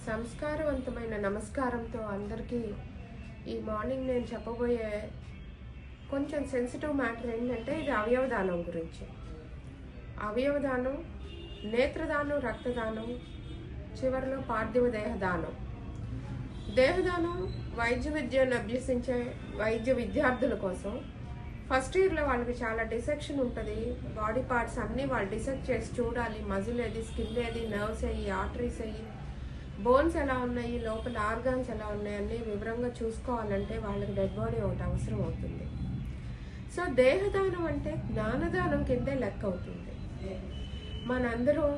సంస్కారవంతమైన నమస్కారంతో అందరికీ ఈ మార్నింగ్ నేను చెప్పబోయే కొంచెం సెన్సిటివ్ మ్యాటర్ ఏంటంటే ఇది అవయవదానం గురించి. అవయవదానం, నేత్రదానం, రక్తదానం, చివరిలో పార్థివ దేహదానం. దేహదానం వైద్య విద్యను అభ్యసించే వైద్య విద్యార్థుల కోసం ఫస్ట్ ఇయర్లో వాళ్ళకి చాలా డిసెక్షన్ ఉంటుంది. బాడీ పార్ట్స్ అన్నీ వాళ్ళు డిసెక్ట్ చేసి చూడాలి. మజిల్ ఏది, స్కిన్ ఏది, నర్వ్స్ అయ్యి, ఆర్టరీస్ అయ్యి, బోన్స్ ఎలా ఉన్నాయి, లోపల ఆర్గాన్స్ ఎలా ఉన్నాయి అన్నీ వివరంగా చూసుకోవాలంటే వాళ్ళకి డెడ్ బాడీ ఒకటి అవసరం అవుతుంది. సో దేహదానం అంటే జ్ఞానదానం కిందే లెక్క అవుతుంది. మనందరం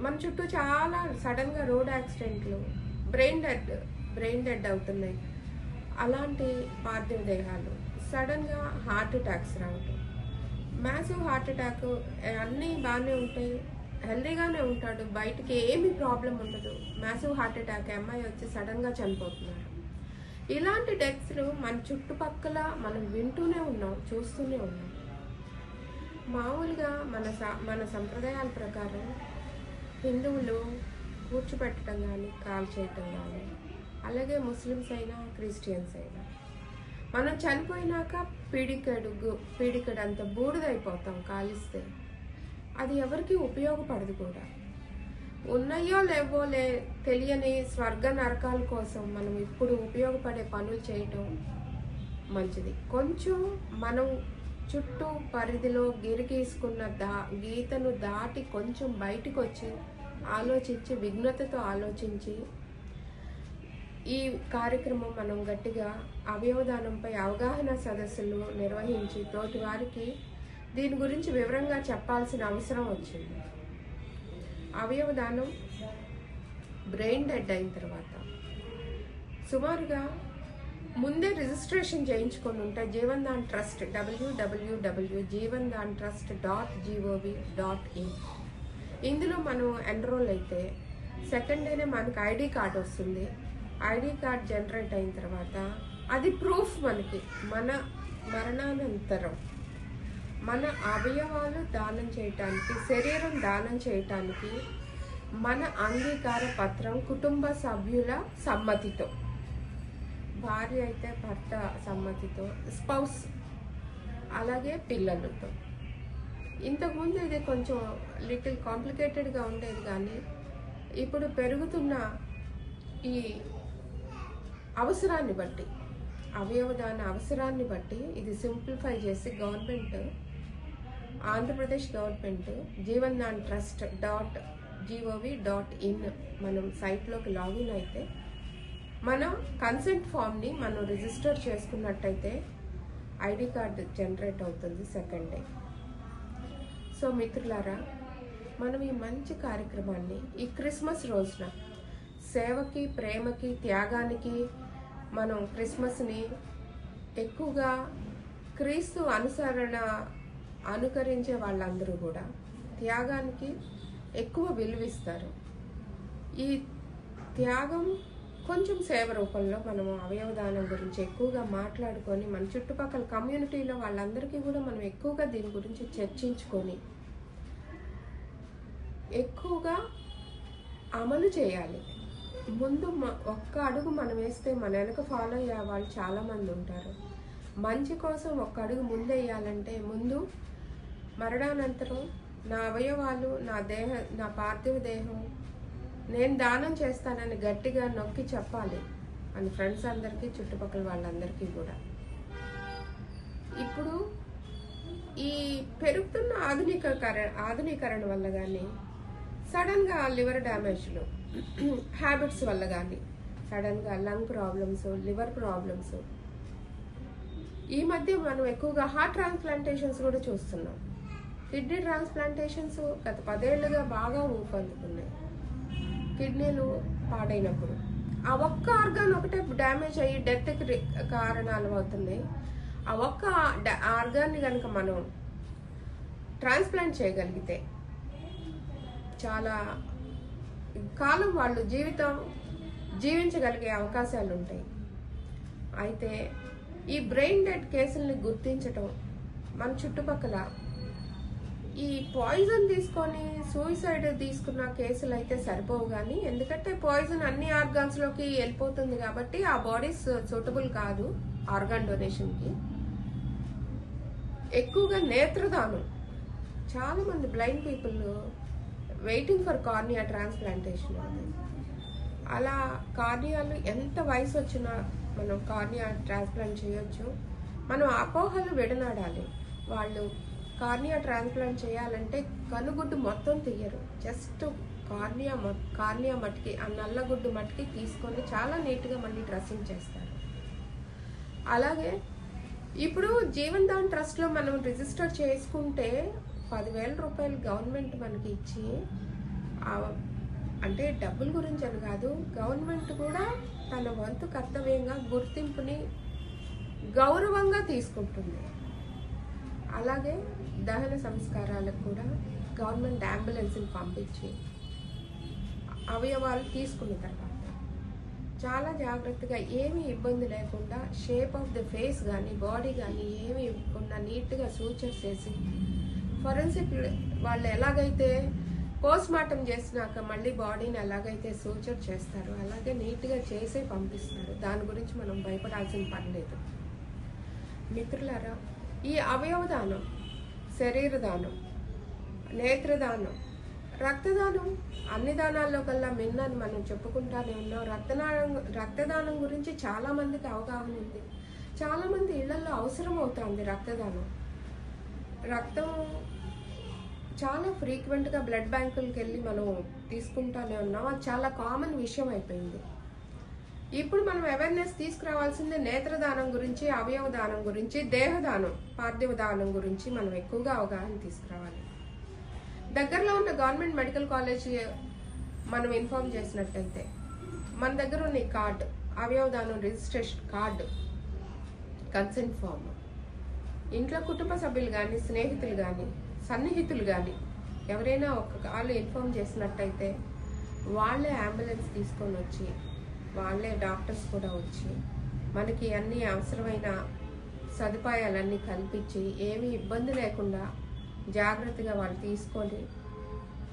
మన చుట్టూ చాలా సడన్గా రోడ్ యాక్సిడెంట్లు, బ్రెయిన్ డెడ్ అవుతున్నాయి. అలాంటి పార్థివ దేహాలు, సడన్గా హార్ట్ అటాక్స్ రావటం, మ్యాసివ్ హార్ట్ అటాక్, అన్నీ బాగానే ఉంటాయి, హెల్దీగానే ఉంటాడు, బయటికి ఏమి ప్రాబ్లం ఉండదు. మ్యాసివ్ హార్ట్ అటాక్, అమ్మాయి వచ్చి సడన్గా చనిపోతున్నారు. ఇలాంటి డెత్స్లు మన చుట్టుపక్కల మనం వింటూనే ఉన్నాం, చూస్తూనే ఉన్నాం. మామూలుగా మన సంప్రదాయాల ప్రకారం హిందువులు కూర్చోపెట్టడం కానీ, కాల్ చేయటం కానీ, అలాగే ముస్లిమ్స్ అయినా క్రిస్టియన్స్ అయినా మనం చనిపోయినాక పీడికడు అంత బూడిదైపోతాం కాలిస్తే. అది ఎవరికి ఉపయోగపడదు కూడా. ఉన్నాయో లేవో తెలియని స్వర్గ నరకాల కోసం మనం ఇప్పుడు ఉపయోగపడే పనులు చేయటం మంచిది. కొంచెం మనం చుట్టూ పరిధిలో గిరిగీసుకున్న గీతను దాటి కొంచెం బయటకు వచ్చి ఆలోచించి, విఘ్నతతో ఆలోచించి ఈ కార్యక్రమం మనం గట్టిగా అవయవదానంపై అవగాహన సదస్సులు నిర్వహించి తోటి వారికి దీని గురించి వివరంగా చెప్పాల్సిన అవసరం వచ్చింది. అవయవదానం బ్రెయిన్ డెడ్ అయిన తర్వాత సుమారుగా ముందే రిజిస్ట్రేషన్ చేయించుకొని ఉంటే జీవన్దాన్ ట్రస్ట్ www.jeevandantrust.gov.in ఇందులో మనం ఎన్రోల్ అయితే సెకండ్ డేనే మనకు ఐడి కార్డ్ వస్తుంది. ఐడి కార్డ్ జనరేట్ అయిన తర్వాత అది ప్రూఫ్ మనకి మన మరణానంతరం మన అవయవాలు దానం చేయటానికి, శరీరం దానం చేయటానికి మన అంగీకార పత్రం కుటుంబ సభ్యుల సమ్మతితో, భార్య అయితే భర్త సమ్మతితో, స్పౌస్ అలాగే పిల్లలతో. ఇంతకుముందు ఇది కొంచెం లిటిల్ కాంప్లికేటెడ్గా ఉండేది, కానీ ఇప్పుడు పెరుగుతున్న ఈ అవసరాన్ని బట్టి, అవయవదాన అవసరాన్ని బట్టి ఇది సింప్లిఫై చేసి ఆంధ్రప్రదేశ్ గవర్నమెంట్ jeevandantrust.gov.in మనం సైట్లోకి లాగిన్ అయితే మన కన్సెంట్ ఫామ్ని మనం రిజిస్టర్ చేసుకున్నట్టయితే ఐడి కార్డు జనరేట్ అవుతుంది సెకండ్ డే. సో మిత్రులారా, మనం ఈ మంచి కార్యక్రమాన్ని ఈ క్రిస్మస్ రోజున సేవకి, ప్రేమకి, త్యాగానికి మనం క్రిస్మస్ని ఎక్కువగా క్రీస్తు అనుకరించే వాళ్ళందరూ కూడా త్యాగానికి ఎక్కువ విలువిస్తారు. ఈ త్యాగం కొంచెం సేవ రూపంలో మనము అవయవదానం గురించి ఎక్కువగా మాట్లాడుకొని మన చుట్టుపక్కల కమ్యూనిటీలో వాళ్ళందరికీ కూడా మనం ఎక్కువగా దీని గురించి చర్చించుకొని ఎక్కువగా అమలు చేయాలి. ముందు ఒక్క అడుగు మనం వేస్తే మన వెనక ఫాలో అయ్యే వాళ్ళు చాలామంది ఉంటారు. మంచి కోసం ఒక్క అడుగు ముందు వేయాలంటే ముందు మరణానంతరం నా అవయవాలు, నా పార్థివ దేహం నేను దానం చేస్తానని గట్టిగా నొక్కి చెప్పాలి అని ఫ్రెండ్స్ అందరికీ, చుట్టుపక్కల వాళ్ళందరికీ కూడా. ఇప్పుడు ఈ పెరుగుతున్న ఆధునీకరణ వల్ల కానీ, సడన్గా లివర్ డ్యామేజ్లు, హ్యాబిట్స్ వల్ల కానీ, సడన్గా లంగ్ ప్రాబ్లమ్స్, లివర్ ప్రాబ్లమ్స్, ఈ మధ్య మనం ఎక్కువగా హార్ట్ ట్రాన్స్ప్లాంటేషన్స్ కూడా చూస్తున్నాం. కిడ్నీ ట్రాన్స్ప్లాంటేషన్స్ గత 10 ఏళ్లుగా బాగా ఊపందుకున్నాయి. కిడ్నీలు పాడైనప్పుడు ఆ ఒక్క ఆర్గాన్ ఒకటే డ్యామేజ్ అయ్యి డెత్కి కారణాలు అవుతున్నాయి. ఆ ఒక్క ఆర్గాన్ని కనుక మనం ట్రాన్స్ప్లాంట్ చేయగలిగితే చాలా కాలం వాళ్ళు జీవించగలిగే అవకాశాలు ఉంటాయి. అయితే ఈ బ్రెయిన్ డెడ్ కేసుల్ని గుర్తించటం, మన చుట్టుపక్కల ఈ పాయిజన్ తీసుకొని సూసైడ్ తీసుకున్న కేసులు అయితే సరిపోవు కానీ, ఎందుకంటే పాయిజన్ అన్ని ఆర్గాన్స్లోకి వెళ్ళిపోతుంది కాబట్టి ఆ బాడీస్ సూటబుల్ కాదు ఆర్గాన్ డొనేషన్కి. ఎక్కువగా నేత్రదానం, చాలామంది blind people waiting for cornea transplantation. అలా కార్నియాలు ఎంత వయసు వచ్చినా మనం కార్నియా ట్రాన్స్ప్లాంట్ చేయొచ్చు. మనం అపోహలు విడనాడాలి. వాళ్ళు కార్నియా ట్రాన్స్ప్లాంట్ చేయాలంటే కనుగుడ్డు మొత్తం తీయరు, జస్ట్ కార్నియా మట్టికి, ఆ నల్లగుడ్డు మట్టికి తీసుకొని చాలా నీట్గా మళ్ళీ డ్రెస్సింగ్ చేస్తారు. అలాగే ఇప్పుడు జీవన్ దాన్ ట్రస్ట్లో మనం రిజిస్టర్ చేసుకుంటే 10,000 రూపాయలు గవర్నమెంట్ మనకి ఇచ్చి, అంటే డబ్బుల గురించి అని కాదు, గవర్నమెంట్ కూడా తన వంతు కర్తవ్యంగా గుర్తింపుని గౌరవంగా తీసుకుంటుంది. అలాగే దహన సంస్కారాలకు కూడా గవర్నమెంట్ అంబులెన్స్ని పంపించి అవయవాలు తీసుకున్న తర్వాత చాలా జాగ్రత్తగా ఏమీ ఇబ్బంది లేకుండా షేప్ ఆఫ్ ద ఫేస్ కానీ బాడీ కానీ ఏమీ ఇవ్వకుండా నీట్గా సూచర్స్ చేసి, ఫొరెన్సిక్ వాళ్ళు ఎలాగైతే పోస్ట్ మార్టం చేసినాక మళ్ళీ బాడీని ఎలాగైతే సూచర్ చేస్తారో అలాగే నీట్గా చేసే పంపిస్తారు. దాని గురించి మనం భయపడాల్సిన పని లేదు. మిత్రులారా, ఈ అవయవదానం, శరీరదానం, నేత్రదానం, రక్తదానం అన్ని దానాల్లో కల్లా మిన్నని మనం చెప్పుకుంటానే ఉన్నాం. రక్తదానం గురించి చాలామందికి అవగాహన ఉంది. చాలామంది ఇళ్లలో అవసరం అవుతుంది రక్తదానం. రక్తం చాలా ఫ్రీక్వెంట్గా బ్లడ్ బ్యాంకులకు వెళ్ళి మనం తీసుకుంటానే ఉన్నాం. అది చాలా కామన్ విషయం అయిపోయింది. ఇప్పుడు మనం అవేర్నెస్ తీసుకురావాల్సిందే నేత్రదానం గురించి, అవయవ దానం గురించి, దేహదానం, పార్థివ దానం గురించి మనం ఎక్కువగా అవగాహన తీసుకురావాలి. దగ్గరలో ఉన్న గవర్నమెంట్ మెడికల్ కాలేజ్ మనం ఇన్ఫార్మ్ చేసినట్టయితే మన దగ్గర ఉన్న ఈ కార్డు, అవయవ దానం రిజిస్ట్రేషన్ కార్డు, కన్సెంట్ ఫామ్, ఇంట్లో కుటుంబ సభ్యులు కానీ, స్నేహితులు కానీ, సన్నిహితులు కానీ ఎవరైనా ఒక కాళ్ళు ఇన్ఫార్మ్ చేసినట్టయితే వాళ్ళే అంబులెన్స్ తీసుకొని వచ్చి, వాళ్ళే డాక్టర్స్ కూడా వచ్చి మనకి అన్ని అవసరమైన సదుపాయాలన్నీ కల్పించి ఏమీ ఇబ్బంది లేకుండా జాగ్రత్తగా వాళ్ళు తీసుకొని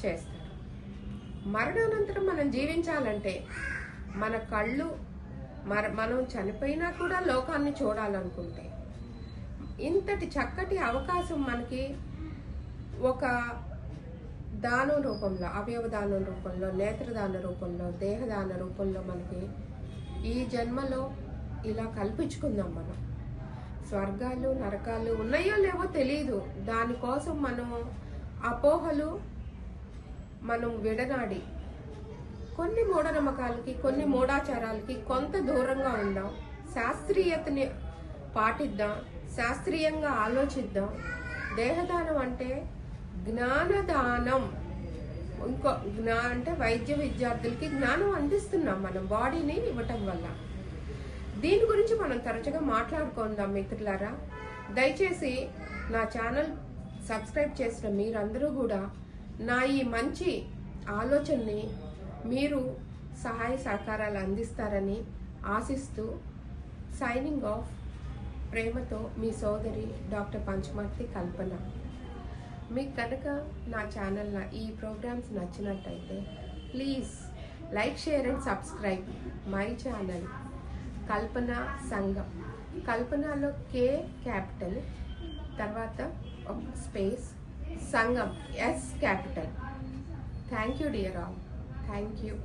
చేస్తారు. మరణానంతరం మనం జీవించాలంటే మన కళ్ళు మనం చనిపోయినా కూడా లోకాన్ని చూడాలనుకుంటే ఇంతటి చక్కటి అవకాశం మనకి ఒక దానం రూపంలో, అవయవ దానం రూపంలో, నేత్రదాన రూపంలో, దేహదాన రూపంలో మనకి ఈ జన్మలో ఇలా కల్పించుకుందాం. మనం స్వర్గాలు నరకాలు ఉన్నాయో లేవో తెలియదు. దానికోసం మనం అపోహలు మనం విడనాడి కొన్ని మూఢనమ్మకాలకి, కొన్ని మూఢాచారాలకి కొంత దూరంగా ఉందాం. శాస్త్రీయతని పాటిద్దాం, శాస్త్రీయంగా ఆలోచిద్దాం. దేహదానం అంటే జ్ఞానదానం. ఇంకో అంటే వైద్య విద్యార్థులకి జ్ఞానం అందిస్తున్నాం మనం బాడీని ఇవ్వటం వల్ల. దీని గురించి మనం తరచుగా మాట్లాడుకుందాం మిత్రులారా. దయచేసి నా ఛానల్ సబ్స్క్రైబ్ చేసిన మీరందరూ కూడా నా ఈ మంచి ఆలోచనని మీరు సహాయ సహకారాలు అందిస్తారని ఆశిస్తూ సైనింగ్ ఆఫ్, ప్రేమతో మీ సోదరి డాక్టర్ పంచమర్తి కల్పన. మీకు కనుక నా ఛానల్లో ఈ ప్రోగ్రామ్స్ నచ్చినట్టయితే please like, share and subscribe my channel Kalpana Sangham. కల్పనలో K క్యాపిటల్, తర్వాత ఒక space, Sangham S capital. Thank you dear all. Thank you.